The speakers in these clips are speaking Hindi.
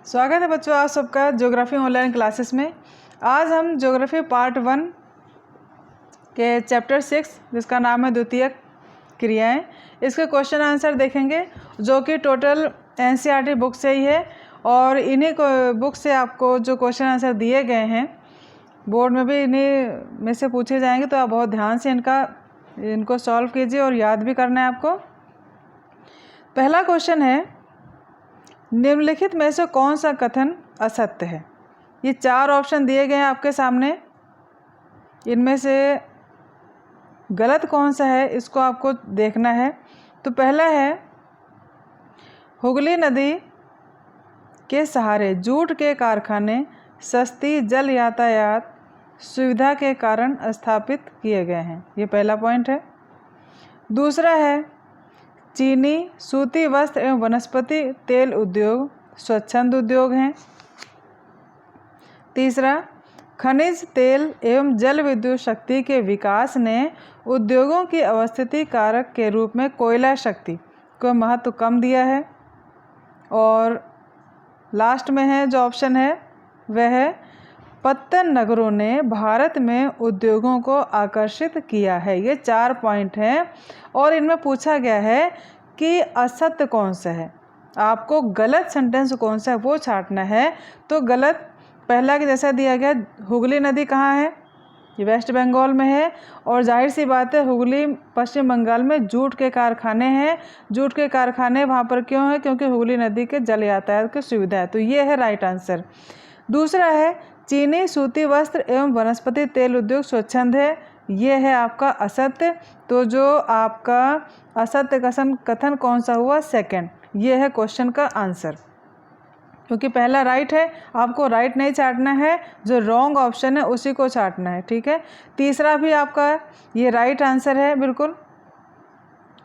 स्वागत है बच्चों आप सबका ज्योग्राफी ऑनलाइन क्लासेस में। आज हम ज्योग्राफी पार्ट 1 के चैप्टर 6 जिसका नाम है द्वितीयक क्रियाएं, इसके क्वेश्चन आंसर देखेंगे जो कि टोटल एनसीईआरटी बुक से ही है। और इन्हीं बुक से आपको जो क्वेश्चन आंसर दिए गए हैं बोर्ड में भी इन्हीं में से पूछे जाएंगे, तो आप बहुत ध्यान से इनको सॉल्व कीजिए और याद भी करना है आपको। पहला क्वेश्चन है, निम्नलिखित में से कौन सा कथन असत्य है। ये 4 ऑप्शन दिए गए हैं आपके सामने, इनमें से गलत कौन सा है इसको आपको देखना है। तो पहला है, हुगली नदी के सहारे जूट के कारखाने सस्ती जल यातायात सुविधा के कारण स्थापित किए गए हैं। ये पहला पॉइंट है। दूसरा है, चीनी सूती वस्त्र एवं वनस्पति तेल उद्योग स्वच्छंद उद्योग हैं। तीसरा, खनिज तेल एवं जल विद्युत शक्ति के विकास ने उद्योगों की अवस्थिति कारक के रूप में कोयला शक्ति को महत्व कम दिया है। और लास्ट में है जो ऑप्शन है वह है, पत्तन नगरों ने भारत में उद्योगों को आकर्षित किया है। ये 4 पॉइंट हैं और इनमें पूछा गया है कि असत्य कौन सा है, आपको गलत सेंटेंस कौन सा है वो छांटना है। तो गलत पहला के जैसा दिया गया, हुगली नदी कहाँ है, ये वेस्ट बंगाल में है और जाहिर सी बात है हुगली पश्चिम बंगाल में जूट के कारखाने हैं। जूट के कारखाने वहाँ पर क्यों है, क्योंकि हुगली नदी के जल यातायात की सुविधा है। तो ये है राइट आंसर। दूसरा है, चीनी सूती वस्त्र एवं वनस्पति तेल उद्योग स्वच्छंद है, ये है आपका असत्य। तो जो आपका असत्य कथन कौन सा हुआ, सेकंड, ये है क्वेश्चन का आंसर। क्योंकि पहला राइट है, आपको राइट नहीं छांटना है, जो रॉन्ग ऑप्शन है उसी को छांटना है, ठीक है। तीसरा भी आपका ये राइट आंसर है बिल्कुल,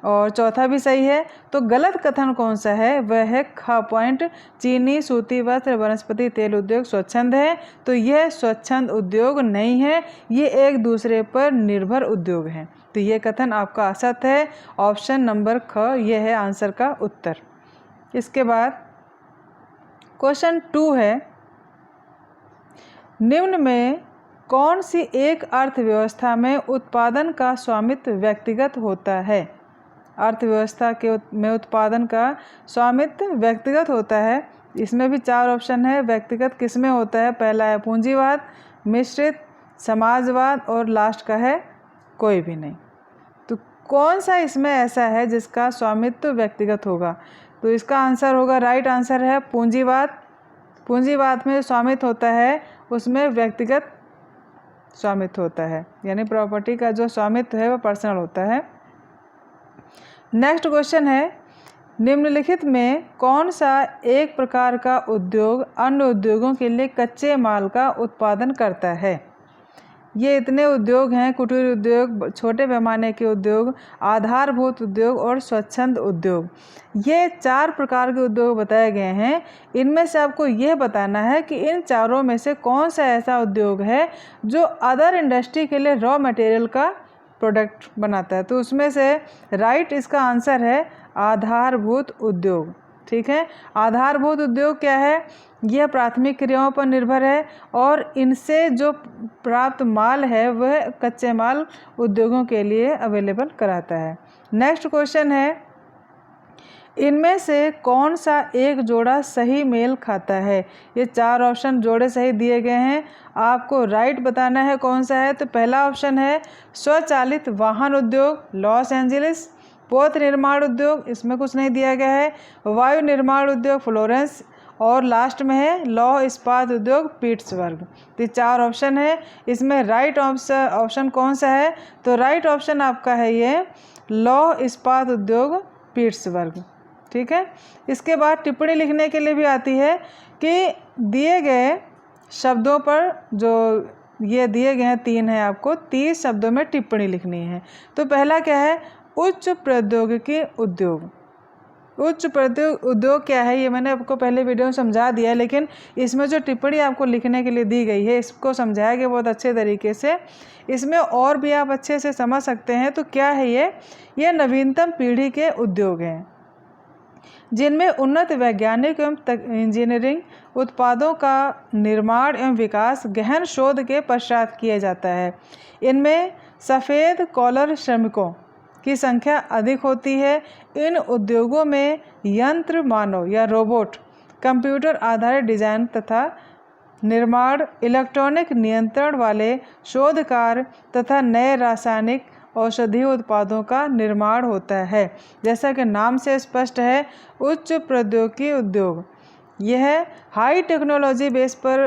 और चौथा भी सही है। तो गलत कथन कौन सा है, वह है ख पॉइंट, चीनी सूती वस्त्र वनस्पति तेल उद्योग स्वच्छंद है। तो यह स्वच्छंद उद्योग नहीं है, ये एक दूसरे पर निर्भर उद्योग हैं। तो ये कथन आपका असत्य है, ऑप्शन नंबर ख, ये है आंसर का उत्तर। इसके बाद क्वेश्चन 2 है, निम्न में कौन सी एक अर्थव्यवस्था में उत्पादन का स्वामित्व व्यक्तिगत होता है। अर्थव्यवस्था में उत्पादन का स्वामित्व व्यक्तिगत होता है। इसमें भी 4 ऑप्शन है, व्यक्तिगत किस में होता है। पहला है पूंजीवाद, मिश्रित, समाजवाद और लास्ट का है कोई भी नहीं। तो कौन सा इसमें ऐसा है जिसका स्वामित्व व्यक्तिगत होगा, तो इसका आंसर होगा, राइट आंसर है पूंजीवाद। पूंजीवाद में स्वामित्व होता है उसमें व्यक्तिगत स्वामित्व होता है, यानी प्रॉपर्टी का जो स्वामित्व है वो पर्सनल होता है। नेक्स्ट क्वेश्चन है, निम्नलिखित में कौन सा एक प्रकार का उद्योग अन्य उद्योगों के लिए कच्चे माल का उत्पादन करता है। ये इतने उद्योग हैं, कुटीर उद्योग, छोटे पैमाने के उद्योग, आधारभूत उद्योग और स्वच्छंद उद्योग। ये 4 प्रकार के उद्योग बताए गए हैं। इनमें से आपको यह बताना है कि इन चारों में से कौन सा ऐसा उद्योग है जो अदर इंडस्ट्री के लिए रॉ मटेरियल का प्रोडक्ट बनाता है। तो उसमें से राइट इसका आंसर है आधारभूत उद्योग, ठीक है। आधारभूत उद्योग क्या है, यह प्राथमिक क्रियाओं पर निर्भर है और इनसे जो प्राप्त माल है वह कच्चे माल उद्योगों के लिए अवेलेबल कराता है। नेक्स्ट क्वेश्चन है, इनमें से कौन सा एक जोड़ा सही मेल खाता है। ये 4 ऑप्शन जोड़े सही दिए गए हैं, आपको राइट बताना है कौन सा है। तो पहला ऑप्शन है स्वचालित वाहन उद्योग लॉस एंजलिस, पोत निर्माण उद्योग, इसमें कुछ नहीं दिया गया है, वायु निर्माण उद्योग फ्लोरेंस, और लास्ट में है लौह इस्पात उद्योग पिट्सबर्ग। तो 4 ऑप्शन है, इसमें राइट ऑप्शन कौन सा है, तो राइट ऑप्शन आपका है ये लौह इस्पात उद्योग पिट्सबर्ग, ठीक है। इसके बाद टिप्पणी लिखने के लिए भी आती है कि दिए गए शब्दों पर, जो ये दिए गए हैं 3 है, आपको 30 शब्दों में टिप्पणी लिखनी है। तो पहला क्या है, उच्च प्रौद्योगिकी उद्योग। उच्च प्रौद्योगिकी उद्योग क्या है, ये मैंने आपको पहले वीडियो में समझा दिया है, लेकिन इसमें जो टिप्पणी आपको लिखने के लिए दी गई है इसको समझाया गया बहुत अच्छे तरीके से। इसमें और भी आप अच्छे से समझ सकते हैं। तो क्या है ये नवीनतम पीढ़ी के उद्योग हैं। जिनमें उन्नत वैज्ञानिक एवं इंजीनियरिंग उत्पादों का निर्माण एवं विकास गहन शोध के पश्चात किया जाता है। इनमें सफ़ेद कॉलर श्रमिकों की संख्या अधिक होती है। इन उद्योगों में यंत्र मानव या रोबोट, कंप्यूटर आधारित डिजाइन तथा निर्माण, इलेक्ट्रॉनिक नियंत्रण वाले शोध कार्य तथा नए रासायनिक औषधीय उत्पादों का निर्माण होता है। जैसा कि नाम से स्पष्ट है, उच्च प्रौद्योगिकी उद्योग यह हाई टेक्नोलॉजी बेस पर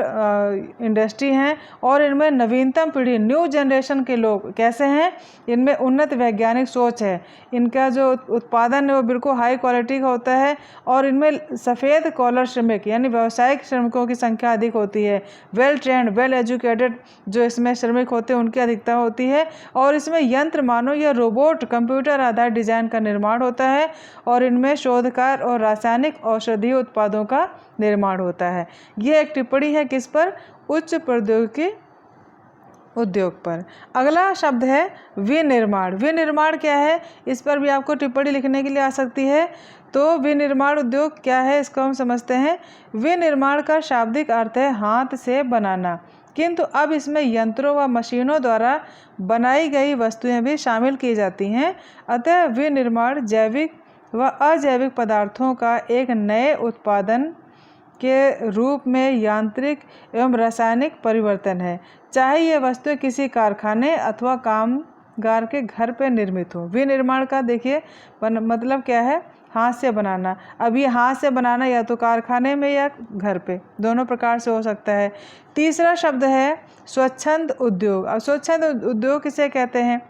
इंडस्ट्री हैं और इनमें नवीनतम पीढ़ी, न्यू जनरेशन के लोग कैसे हैं, इनमें उन्नत वैज्ञानिक सोच है, इनका जो उत्पादन है वो बिल्कुल हाई क्वालिटी का होता है और इनमें सफ़ेद कॉलर श्रमिक यानी व्यावसायिक श्रमिकों की संख्या अधिक होती है। वेल ट्रेंड, वेल एजुकेटेड जो इसमें श्रमिक होते हैं उनकी अधिकता होती है और इसमें यंत्र मानव या रोबोट, कंप्यूटर आधारित डिजाइन का निर्माण होता है और इनमें शोध कार्य और रासायनिक औषधीय उत्पादों का निर्माण होता है। यह एक टिप्पणी है किस पर? उच्च प्रौद्योगिकी उद्योग पर। अगला शब्द है विनिर्माण। विनिर्माण क्या है, इस पर भी आपको टिप्पणी लिखने के लिए आ सकती है। तो विनिर्माण उद्योग क्या है, इसको हम समझते हैं। विनिर्माण का शाब्दिक अर्थ है हाथ से बनाना, किंतु अब इसमें यंत्रों व मशीनों द्वारा बनाई गई वस्तुएं भी शामिल की जाती हैं। अतः विनिर्माण जैविक व अजैविक पदार्थों का एक नए उत्पादन के रूप में यांत्रिक एवं रासायनिक परिवर्तन है, चाहे ये वस्तुएं किसी कारखाने अथवा कामगार के घर पे निर्मित हो। विनिर्माण का देखिए मतलब क्या है, हाथ से बनाना। अब ये हाथ से बनाना या तो कारखाने में या घर पे, दोनों प्रकार से हो सकता है। तीसरा शब्द है स्वच्छंद उद्योग। अब स्वच्छंद उद्योग किसे कहते हैं?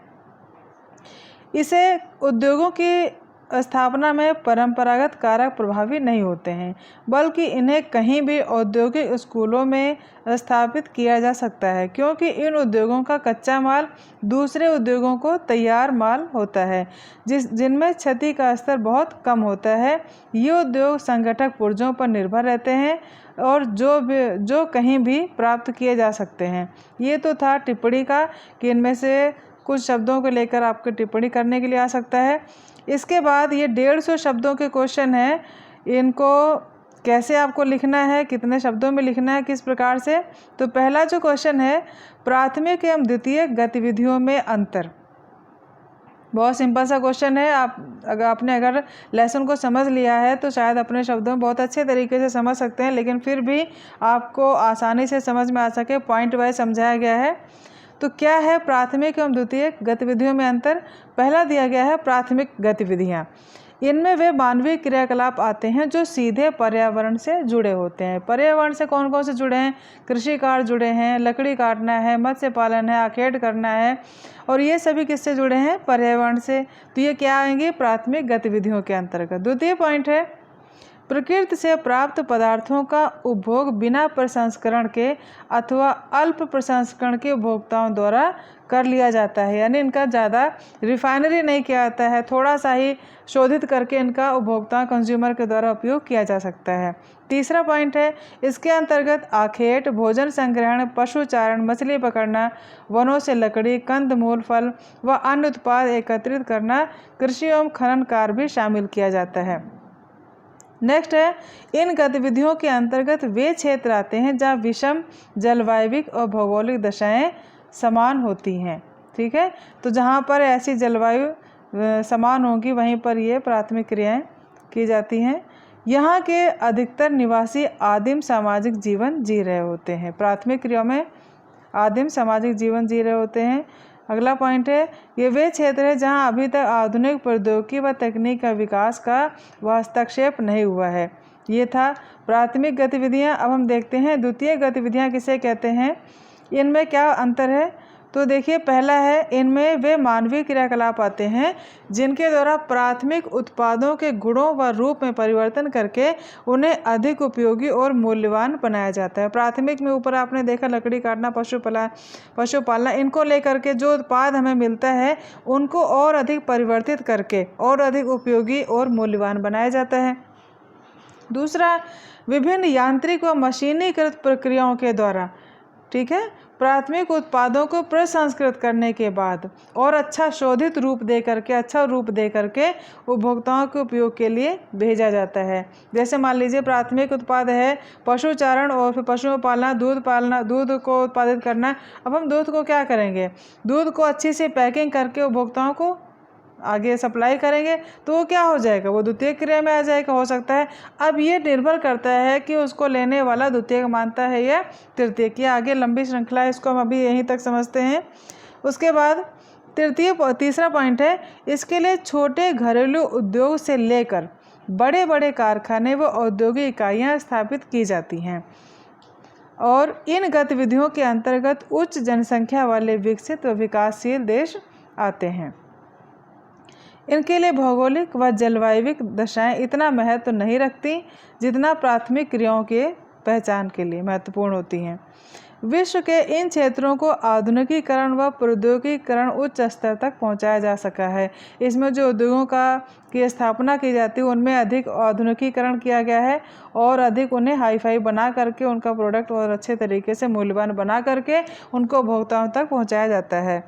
इसे उद्योगों की स्थापना में परंपरागत कारक प्रभावी नहीं होते हैं, बल्कि इन्हें कहीं भी औद्योगिक स्कूलों में स्थापित किया जा सकता है, क्योंकि इन उद्योगों का कच्चा माल दूसरे उद्योगों को तैयार माल होता है जिनमें क्षति का स्तर बहुत कम होता है। ये उद्योग संगठक पुर्जों पर निर्भर रहते हैं और जो कहीं भी प्राप्त किए जा सकते हैं। ये तो था टिप्पणी का कि इनमें से कुछ शब्दों को लेकर आपको टिप्पणी करने के लिए आ सकता है। इसके बाद ये 150 शब्दों के क्वेश्चन हैं, इनको कैसे आपको लिखना है, कितने शब्दों में लिखना है, किस प्रकार से। तो पहला जो क्वेश्चन है, प्राथमिक एवं द्वितीयक गतिविधियों में अंतर। बहुत सिंपल सा क्वेश्चन है। आपने अगर लेसन को समझ लिया है तो शायद अपने शब्दों में बहुत अच्छे तरीके से समझ सकते हैं, लेकिन फिर भी आपको आसानी से समझ में आ सके, पॉइंट वाइज समझाया गया है। तो क्या है प्राथमिक एवं द्वितीयक गतिविधियों में अंतर? पहला दिया गया है प्राथमिक गतिविधियाँ। इनमें वे मानवीय क्रियाकलाप आते हैं जो सीधे पर्यावरण से जुड़े होते हैं। पर्यावरण से कौन कौन से जुड़े हैं? कृषि कार्य जुड़े हैं, लकड़ी काटना है, मत्स्य पालन है, आखेट करना है, और ये सभी किससे जुड़े हैं? पर्यावरण से। तो ये क्या आएंगे? प्राथमिक गतिविधियों के अंतर्गत। द्वितीय पॉइंट है प्रकृति से प्राप्त पदार्थों का उपभोग बिना प्रसंस्करण के अथवा अल्प प्रसंस्करण के उपभोक्ताओं द्वारा कर लिया जाता है, यानी इनका ज़्यादा रिफाइनरी नहीं किया जाता है, थोड़ा सा ही शोधित करके इनका उपभोक्ता कंज्यूमर के द्वारा उपयोग किया जा सकता है। तीसरा पॉइंट है इसके अंतर्गत आखेट, भोजन संग्रहण, पशुचारण, मछली पकड़ना, वनों से लकड़ी, कंदमूल, फल व अन्य उत्पाद एकत्रित करना, कृषि एवं खनन कार्य भी शामिल किया जाता है। नेक्स्ट है इन गतिविधियों के अंतर्गत वे क्षेत्र आते हैं जहाँ विषम जलवायविक और भौगोलिक दशाएं समान होती हैं। ठीक है, तो जहाँ पर ऐसी जलवायु समान होगी वहीं पर ये प्राथमिक क्रियाएं की जाती हैं। यहाँ के अधिकतर निवासी आदिम सामाजिक जीवन जी रहे होते हैं। प्राथमिक क्रियाओं में आदिम सामाजिक जीवन जी रहे होते हैं। अगला पॉइंट है ये वे क्षेत्र है जहां अभी तक आधुनिक प्रौद्योगिकी व तकनीक का विकास का हस्तक्षेप नहीं हुआ है। ये था प्राथमिक गतिविधियां। अब हम देखते हैं द्वितीय गतिविधियां किसे कहते हैं, इनमें क्या अंतर है। तो देखिए पहला है इनमें वे मानवीय क्रियाकलाप आते हैं जिनके द्वारा प्राथमिक उत्पादों के गुणों व रूप में परिवर्तन करके उन्हें अधिक उपयोगी और मूल्यवान बनाया जाता है। प्राथमिक में ऊपर आपने देखा लकड़ी काटना, पशुपालना, इनको लेकर के जो उत्पाद हमें मिलता है उनको और अधिक परिवर्तित करके और अधिक उपयोगी और मूल्यवान बनाया जाता है। दूसरा, विभिन्न यांत्रिक व मशीनीकृत प्रक्रियाओं के द्वारा, ठीक है, प्राथमिक उत्पादों को प्रसंस्कृत करने के बाद और अच्छा शोधित रूप दे करके, अच्छा रूप दे करके उपभोक्ताओं के उपयोग के लिए भेजा जाता है। जैसे मान लीजिए प्राथमिक उत्पाद है पशु चारण और फिर पशुओं पालना, दूध को उत्पादित करना। अब हम दूध को क्या करेंगे, दूध को अच्छी से पैकिंग करके उपभोक्ताओं को आगे सप्लाई करेंगे, तो वो क्या हो जाएगा, वो द्वितीयक क्रिया में आ जाएगा, हो सकता है। अब ये निर्भर करता है कि उसको लेने वाला द्वितीयक मानता है या तृतीयक। ये आगे लंबी श्रृंखला है, इसको हम अभी यहीं तक समझते हैं। उसके बाद तीसरा पॉइंट है, इसके लिए छोटे घरेलू उद्योग से लेकर बड़े बड़े कारखाने व औद्योगिक इकाइयाँ स्थापित की जाती हैं और इन गतिविधियों के अंतर्गत उच्च जनसंख्या वाले विकसित व विकासशील देश आते हैं। इनके लिए भौगोलिक व जलवायविक दशाएं इतना महत्व नहीं रखती जितना प्राथमिक क्रियाओं के पहचान के लिए महत्वपूर्ण होती हैं। विश्व के इन क्षेत्रों को आधुनिकीकरण व प्रौद्योगिकीकरण उच्च स्तर तक पहुंचाया जा सका है। इसमें जो उद्योगों की स्थापना की जाती है उनमें अधिक आधुनिकीकरण किया गया है और अधिक उन्हें हाईफाई बना करके उनका प्रोडक्ट और अच्छे तरीके से मूल्यवान बना करके उनको उपभोक्ताओं तक पहुँचाया जाता है।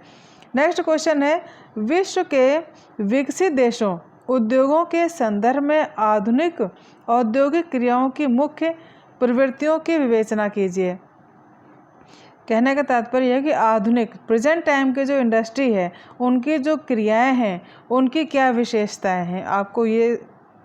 नेक्स्ट क्वेश्चन है, विश्व के विकसित देशों उद्योगों के संदर्भ में आधुनिक औद्योगिक क्रियाओं की मुख्य प्रवृत्तियों की विवेचना कीजिए। कहने का तात्पर्य है कि आधुनिक प्रेजेंट टाइम के जो इंडस्ट्री है उनकी जो क्रियाएं हैं उनकी क्या विशेषताएं हैं। आपको ये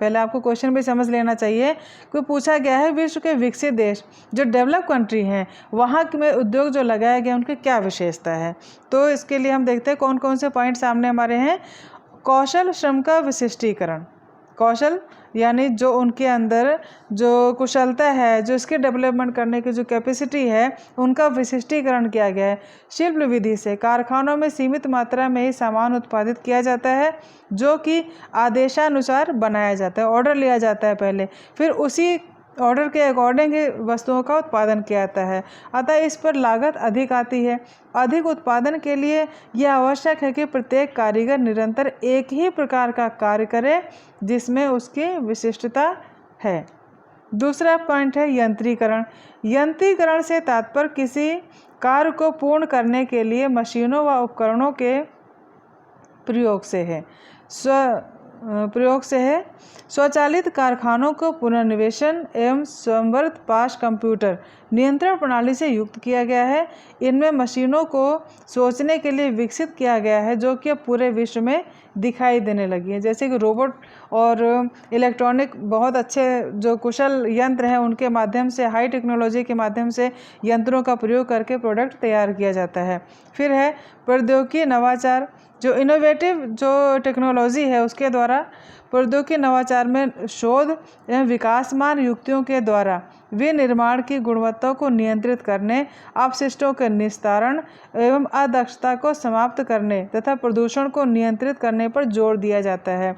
पहले आपको क्वेश्चन भी समझ लेना चाहिए कि पूछा गया है विश्व के विकसित देश जो डेवलप कंट्री हैं वहाँ में उद्योग जो लगाया गया उनकी क्या विशेषता है। तो इसके लिए हम देखते हैं कौन कौन से पॉइंट सामने हमारे हैं। कौशल श्रम का विशिष्टीकरण, कौशल यानी जो उनके अंदर जो कुशलता है, जो इसके डेवलपमेंट करने की जो कैपेसिटी है उनका विशिष्टीकरण किया गया है। शिल्प विधि से कारखानों में सीमित मात्रा में ही सामान उत्पादित किया जाता है जो कि आदेशानुसार बनाया जाता है, ऑर्डर लिया जाता है पहले, फिर उसी ऑर्डर के अकॉर्डिंग वस्तुओं का उत्पादन किया जाता है। अतः इस पर लागत अधिक आती है। अधिक उत्पादन के लिए यह आवश्यक है कि प्रत्येक कारीगर निरंतर एक ही प्रकार का कार्य करे जिसमें उसकी विशिष्टता है। दूसरा पॉइंट है यंत्रीकरण। यंत्रीकरण से तात्पर्य किसी कार्य को पूर्ण करने के लिए मशीनों व उपकरणों के प्रयोग से है। स्वचालित कारखानों को पुनर्निवेशन एवं स्वयंवर्त पाश कंप्यूटर नियंत्रण प्रणाली से युक्त किया गया है। इनमें मशीनों को सोचने के लिए विकसित किया गया है जो कि अब पूरे विश्व में दिखाई देने लगी है। जैसे कि रोबोट और इलेक्ट्रॉनिक बहुत अच्छे जो कुशल यंत्र हैं उनके माध्यम से, हाई टेक्नोलॉजी के माध्यम से यंत्रों का प्रयोग करके प्रोडक्ट तैयार किया जाता है। फिर है प्रौद्योगिकी नवाचार। जो इनोवेटिव जो टेक्नोलॉजी है उसके द्वारा प्रौद्योगिकी नवाचार में शोध एवं विकासमान युक्तियों के द्वारा विनिर्माण की गुणवत्ता को नियंत्रित करने, अपशिष्टों के निस्तारण एवं अदक्षता को समाप्त करने तथा प्रदूषण को नियंत्रित करने पर जोर दिया जाता है।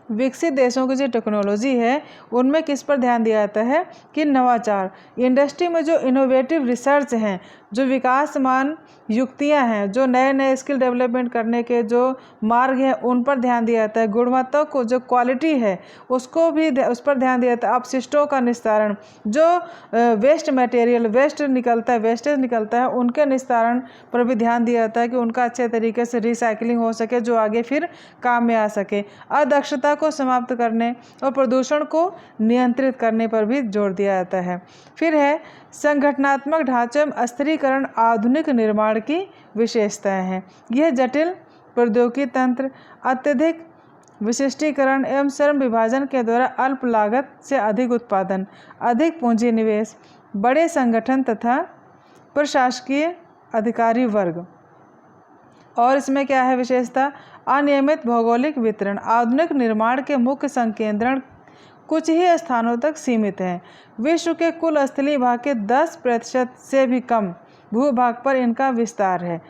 विकसित देशों की जो टेक्नोलॉजी है उनमें किस पर ध्यान दिया जाता है कि नवाचार, इंडस्ट्री में जो इनोवेटिव रिसर्च हैं, जो विकासमान युक्तियां हैं, जो नए नए स्किल डेवलपमेंट करने के जो मार्ग हैं उन पर ध्यान दिया जाता है। गुणवत्ता को जो क्वालिटी है उसको भी उस पर ध्यान दिया जाता है। अपशिष्टों का निस्तारण, जो वेस्ट मटेरियल वेस्टेज निकलता है उनके निस्तारण पर भी ध्यान दिया जाता है कि उनका अच्छे तरीके से रिसाइकलिंग हो सके जो आगे फिर काम में आ सके। अदक्षता को समाप्त करने और प्रदूषण को नियंत्रित करने पर भी जोर दिया जाता है। फिर है संगठनात्मक ढांचे में अस्थिरीकरण आधुनिक निर्माण की विशेषताएं हैं। यह जटिल प्रौद्योगिकी तंत्र, अत्यधिक विशिष्टीकरण एवं श्रम विभाजन के द्वारा अल्प लागत से अधिक उत्पादन, अधिक पूंजी निवेश, बड़े संगठन तथा प्रशासकीय अधिकारी वर्ग। और इसमें क्या है विशेषता, अनियमित भौगोलिक वितरण। आधुनिक निर्माण के मुख्य संकेंद्रण कुछ ही स्थानों तक सीमित हैं। विश्व के कुल स्थलीय भाग के 10% से भी कम भूभाग पर इनका विस्तार है,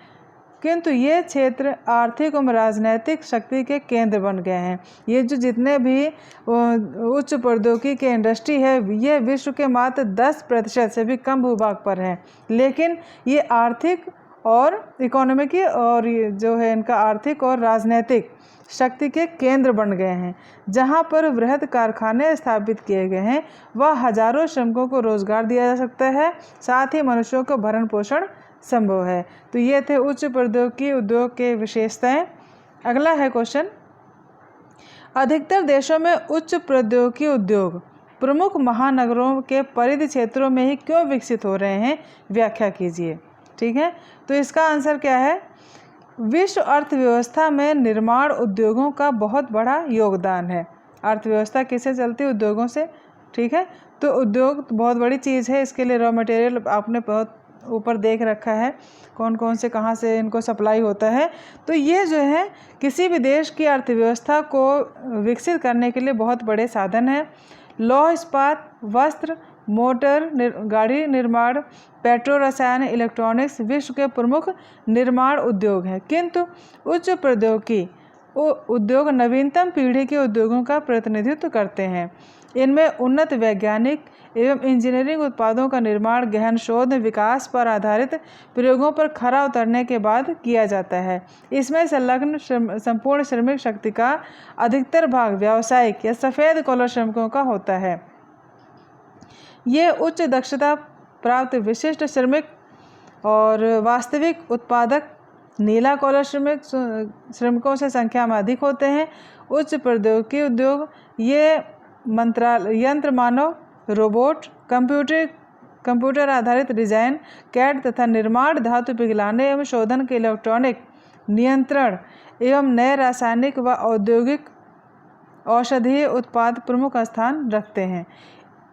किंतु ये क्षेत्र आर्थिक एवं राजनैतिक शक्ति के केंद्र बन गए हैं। ये जो जितने भी उच्च प्रौद्योगिकी के इंडस्ट्री है ये विश्व के मात्र 10% से भी कम भूभाग पर हैं, लेकिन ये आर्थिक और इकोनॉमिक और ये जो है इनका आर्थिक और राजनीतिक शक्ति के केंद्र बन गए हैं। जहां पर वृहद कारखाने स्थापित किए गए हैं वह हजारों श्रमिकों को रोजगार दिया जा सकता है, साथ ही मनुष्यों को भरण पोषण संभव है। तो ये थे उच्च प्रौद्योगिकी उद्योग के विशेषताएं। अगला है क्वेश्चन, अधिकतर देशों में उच्च प्रौद्योगिकी उद्योग प्रमुख महानगरों के परिधि क्षेत्रों में ही क्यों विकसित हो रहे हैं, व्याख्या कीजिए। ठीक है, तो इसका आंसर क्या है, विश्व अर्थव्यवस्था में निर्माण उद्योगों का बहुत बड़ा योगदान है। अर्थव्यवस्था किससे चलती है, उद्योगों से। ठीक है, तो उद्योग बहुत बड़ी चीज़ है, इसके लिए रॉ मटेरियल आपने बहुत ऊपर देख रखा है कौन कौन से कहाँ से इनको सप्लाई होता है। तो ये जो है किसी भी देश की अर्थव्यवस्था को विकसित करने के लिए बहुत बड़े साधन हैं। लौह इस्पात, वस्त्र, मोटर गाड़ी निर्माण, पेट्रो रसायन, इलेक्ट्रॉनिक्स विश्व के प्रमुख निर्माण उद्योग हैं। किंतु उच्च प्रौद्योगिकी उद्योग नवीनतम पीढ़ी के उद्योगों का प्रतिनिधित्व करते हैं। इनमें उन्नत वैज्ञानिक एवं इंजीनियरिंग उत्पादों का निर्माण गहन शोध विकास पर आधारित प्रयोगों पर खरा उतरने के बाद किया जाता है। इसमें संलग्न संपूर्ण श्रमिक शक्ति का अधिकतर भाग व्यावसायिक या सफ़ेद कॉलर श्रमिकों का होता है। ये उच्च दक्षता प्राप्त विशिष्ट श्रमिक और वास्तविक उत्पादक नीला कॉलर श्रमिकों से संख्या में अधिक होते हैं। उच्च प्रौद्योगिकी उद्योग ये यंत्र मानव, रोबोट, कंप्यूटर आधारित डिजाइन, कैड तथा निर्माण, धातु पिघलाने एवं शोधन के इलेक्ट्रॉनिक नियंत्रण एवं नए रासायनिक व औद्योगिक औषधीय उत्पाद प्रमुख स्थान रखते हैं।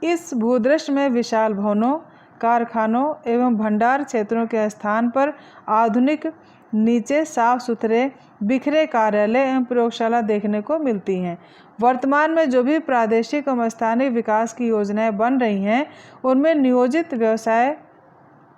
इस भूदृश्य में विशाल भवनों, कारखानों एवं भंडार क्षेत्रों के स्थान पर आधुनिक नीचे साफ सुथरे बिखरे कार्यालय एवं प्रयोगशाला देखने को मिलती हैं। वर्तमान में जो भी प्रादेशिक एवं स्थानीय विकास की योजनाएं बन रही हैं उनमें नियोजित व्यवसाय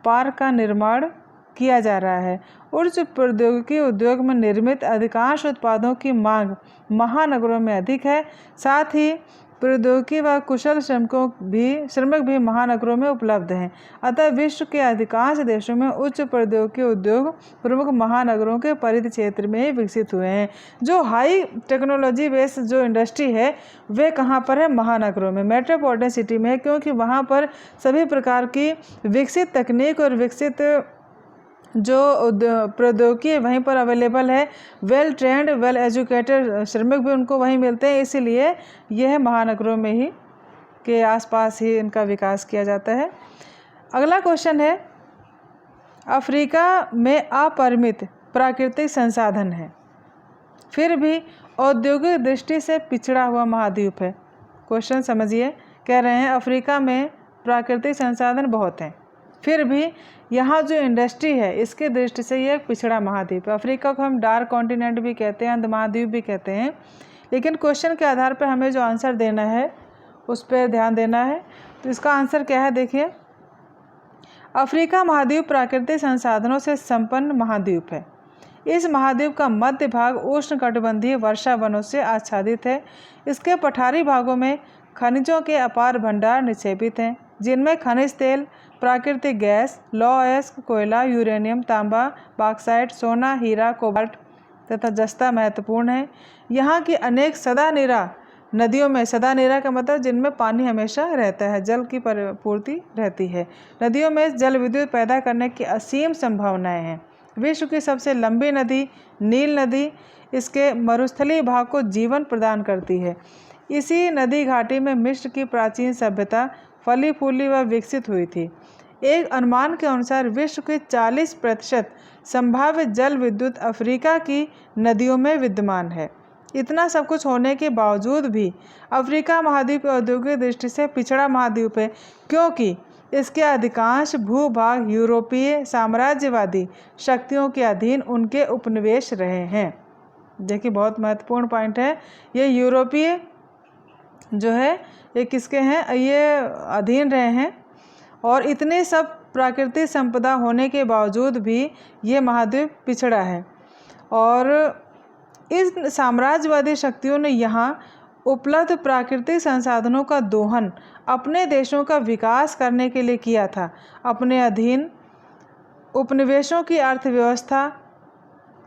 पार्क का निर्माण किया जा रहा है। उच्च प्रौद्योगिकी उद्योग में निर्मित अधिकांश उत्पादों की मांग महानगरों में अधिक है। साथ ही प्रौद्योगिकी व कुशल श्रमिक भी महानगरों में उपलब्ध हैं। अतः विश्व के अधिकांश देशों में उच्च प्रौद्योगिकी उद्योग प्रमुख महानगरों के परिधि क्षेत्र में ही विकसित हुए हैं। जो हाई टेक्नोलॉजी बेस्ड जो इंडस्ट्री है वे कहाँ पर है, महानगरों में, मेट्रोपॉलिटन सिटी में है, क्योंकि वहाँ पर सभी प्रकार की विकसित तकनीक और विकसित जो प्रौद्योगिकी वहीं पर अवेलेबल है। वेल ट्रेंड वेल एजुकेटेड श्रमिक भी उनको वहीं मिलते हैं, इसीलिए यह महानगरों में ही के आसपास ही इनका विकास किया जाता है। अगला क्वेश्चन है, अफ्रीका में अपरिमित प्राकृतिक संसाधन है फिर भी औद्योगिक दृष्टि से पिछड़ा हुआ महाद्वीप है। क्वेश्चन समझिए, कह रहे हैं अफ्रीका में प्राकृतिक संसाधन बहुत हैं फिर भी यहाँ जो इंडस्ट्री है इसके दृष्टि से ये एक पिछड़ा महाद्वीप है। अफ्रीका को हम डार्क कॉन्टिनेंट भी कहते हैं, अंध महाद्वीप भी कहते हैं, लेकिन क्वेश्चन के आधार पर हमें जो आंसर देना है उस पर ध्यान देना है। तो इसका आंसर क्या है, देखिए, अफ्रीका महाद्वीप प्राकृतिक संसाधनों से संपन्न महाद्वीप है। इस महाद्वीप का मध्य भाग उष्णकटिबंधीय वर्षा वनों से आच्छादित है। इसके पठारी भागों में खनिजों के अपार भंडार निक्षेपित हैं, जिनमें खनिज तेल, प्राकृतिक गैस, लौह अयस्क, कोयला, यूरेनियम, तांबा, बॉक्साइट, सोना, हीरा, कोबाल्ट तथा जस्ता महत्वपूर्ण है। यहाँ की अनेक सदानीरा नदियों में, सदानीरा का मतलब जिनमें पानी हमेशा रहता है, जल की पूर्ति रहती है, नदियों में जल विद्युत पैदा करने की असीम संभावनाएं हैं। विश्व की सबसे लंबी नदी नील नदी इसके मरुस्थलीय भाग को जीवन प्रदान करती है। इसी नदी घाटी में मिस्र की प्राचीन सभ्यता फली फूली व विकसित हुई थी। एक अनुमान के अनुसार विश्व के 40% संभावित जल विद्युत अफ्रीका की नदियों में विद्यमान है। इतना सब कुछ होने के बावजूद भी अफ्रीका महाद्वीप औद्योगिक दृष्टि से पिछड़ा महाद्वीप है, क्योंकि इसके अधिकांश भूभाग यूरोपीय साम्राज्यवादी शक्तियों के अधीन उनके उपनिवेश रहे हैं। देखिए, बहुत महत्वपूर्ण पॉइंट है, ये यूरोपीय जो है ये किसके हैं, ये अधीन रहे हैं, और इतने सब प्राकृतिक संपदा होने के बावजूद भी ये महाद्वीप पिछड़ा है। और इस साम्राज्यवादी शक्तियों ने यहाँ उपलब्ध प्राकृतिक संसाधनों का दोहन अपने देशों का विकास करने के लिए किया था। अपने अधीन उपनिवेशों की अर्थव्यवस्था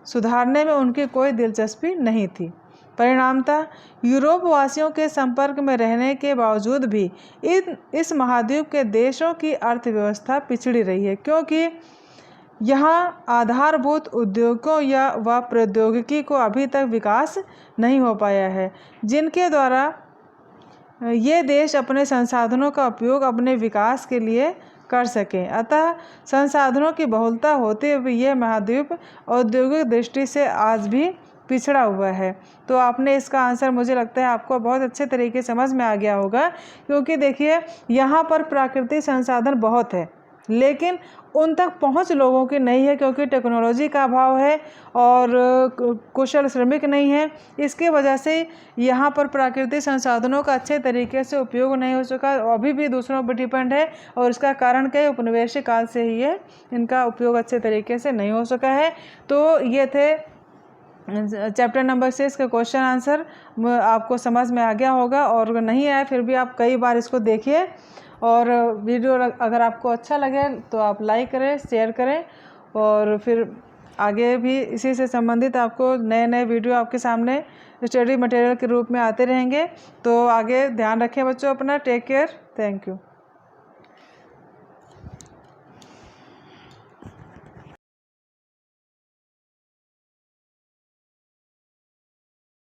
सुधारने में उनकी कोई दिलचस्पी नहीं थी। परिणामतः यूरोप वासियों के संपर्क में रहने के बावजूद भी इस महाद्वीप के देशों की अर्थव्यवस्था पिछड़ी रही है, क्योंकि यहाँ आधारभूत उद्योगों व प्रौद्योगिकी को अभी तक विकास नहीं हो पाया है, जिनके द्वारा ये देश अपने संसाधनों का उपयोग अपने विकास के लिए कर सकें। अतः संसाधनों की बहुलता होते हुए यह महाद्वीप औद्योगिक दृष्टि से आज भी पिछड़ा हुआ है। तो आपने इसका आंसर, मुझे लगता है आपको बहुत अच्छे तरीके समझ में आ गया होगा, क्योंकि देखिए यहाँ पर प्राकृतिक संसाधन बहुत है, लेकिन उन तक पहुँच लोगों की नहीं है, क्योंकि टेक्नोलॉजी का अभाव है और कुशल श्रमिक नहीं है। इसके वजह से यहाँ पर प्राकृतिक संसाधनों का अच्छे तरीके से उपयोग नहीं हो सका, अभी भी दूसरों पर डिपेंड है। और इसका कारण क्या है? उपनिवेशिक काल से ही है, इनका उपयोग अच्छे तरीके से नहीं हो सका है। तो ये थे चैप्टर नंबर 6 का क्वेश्चन आंसर। आपको समझ में आ गया होगा, और नहीं आया फिर भी आप कई बार इसको देखिए। और वीडियो अगर आपको अच्छा लगे तो आप लाइक करें, शेयर करें, और फिर आगे भी इसी से संबंधित आपको नए नए वीडियो आपके सामने स्टडी मटेरियल के रूप में आते रहेंगे। तो आगे ध्यान रखें बच्चों अपना। Take care. Thank you.